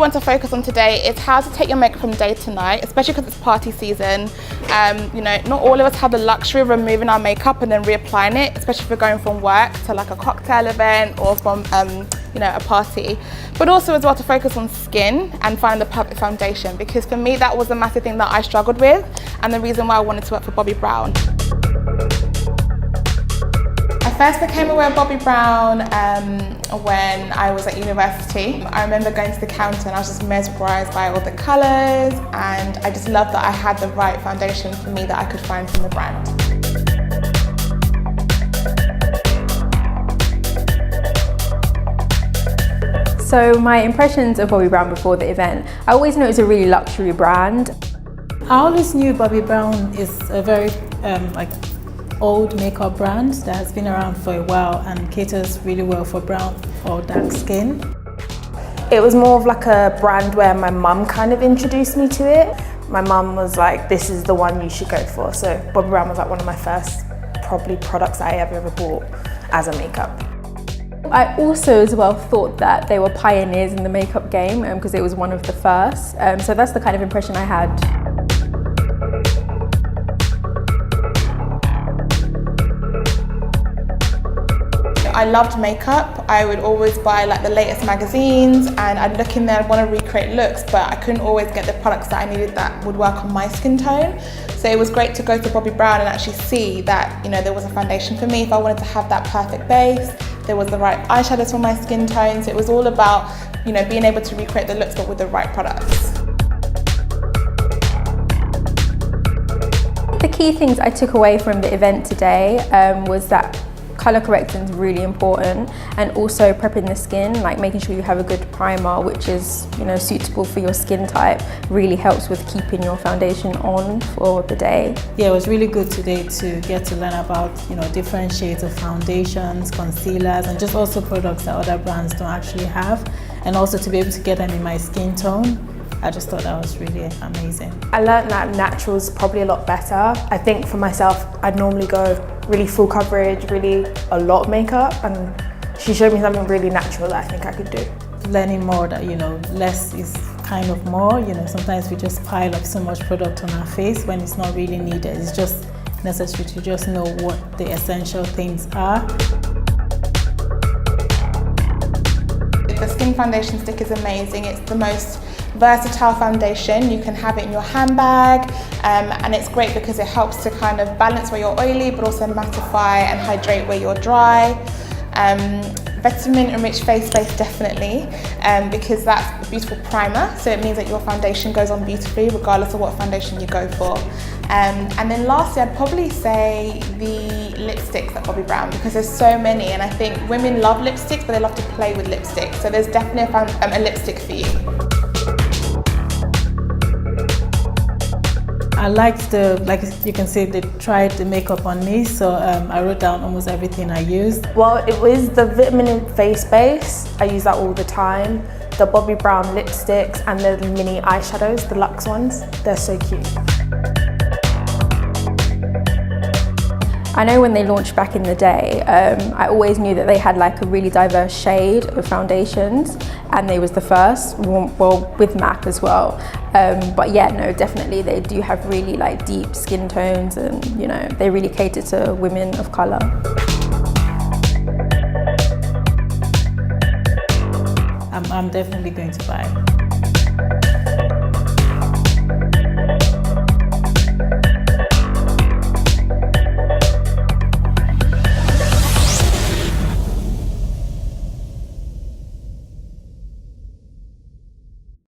want to focus on today is how to take your makeup from day to night, especially because it's party season. You know, not all of us have the luxury of removing our makeup and then reapplying it, especially if we're going from work to like a cocktail event or from you know, a party. But also as well to focus on skin and find the perfect foundation, because for me that was a massive thing that I struggled with and the reason why I wanted to work for Bobbi Brown. I first became aware of Bobbi Brown when I was at university. I remember going to the counter and I was just mesmerised by all the colours, and I just loved that I had the right foundation for me that I could find from the brand. So my impressions of Bobbi Brown before the event, I always knew it was a really luxury brand. I always knew Bobbi Brown is a very old makeup brand that has been around for a while and caters really well for brown or dark skin. It was more of like a brand where my mum kind of introduced me to it. My mum was like, this is the one you should go for. So Bobbi Brown was like one of my first probably products I ever bought as a makeup. I also as well thought that they were pioneers in the makeup game because it was one of the first. So that's the kind of impression I had. I loved makeup. I would always buy like the latest magazines and I'd look in there and want to recreate looks, but I couldn't always get the products that I needed that would work on my skin tone. So it was great to go to Bobbi Brown and actually see that, you know, there was a foundation for me if I wanted to have that perfect base. There was the right eyeshadows for my skin tones. It was all about, you know, being able to recreate the looks but with the right products. The key things I took away from the event today was that colour correcting is really important, and also prepping the skin, like making sure you have a good primer which is, you know, suitable for your skin type, really helps with keeping your foundation on for the day. Yeah, it was really good today to get to learn about, you know, different shades of foundations, concealers, and just also products that other brands don't actually have, and also to be able to get them in my skin tone. I just thought that was really amazing. I learned that natural's probably a lot better. I think for myself, I'd normally go really full coverage, really a lot of makeup, and she showed me something really natural that I think I could do. Learning more that, you know, less is kind of more. You know, sometimes we just pile up so much product on our face when it's not really needed. It's just necessary to just know what the essential things are. The Skin Foundation Stick is amazing. It's the most versatile foundation. You can have it in your handbag, and it's great because it helps to kind of balance where you're oily but also mattify and hydrate where you're dry. Vitamin enriched face base definitely, because that's a beautiful primer, so it means that your foundation goes on beautifully regardless of what foundation you go for. And then lastly, I'd probably say the lipsticks at Bobbi Brown, because there's so many, and I think women love lipsticks but they love to play with lipsticks, so there's definitely a lipstick for you. I liked like you can see, they tried the makeup on me, so I wrote down almost everything I used. Well, it was the vitamin face base. I use that all the time. The Bobbi Brown lipsticks and the mini eyeshadows, the luxe ones. They're so cute. I know when they launched back in the day, I always knew that they had like a really diverse shade of foundations, and they was the first, well, with MAC as well. But yeah, no, definitely they do have really like deep skin tones, and you know, they really cater to women of colour. I'm definitely going to buy.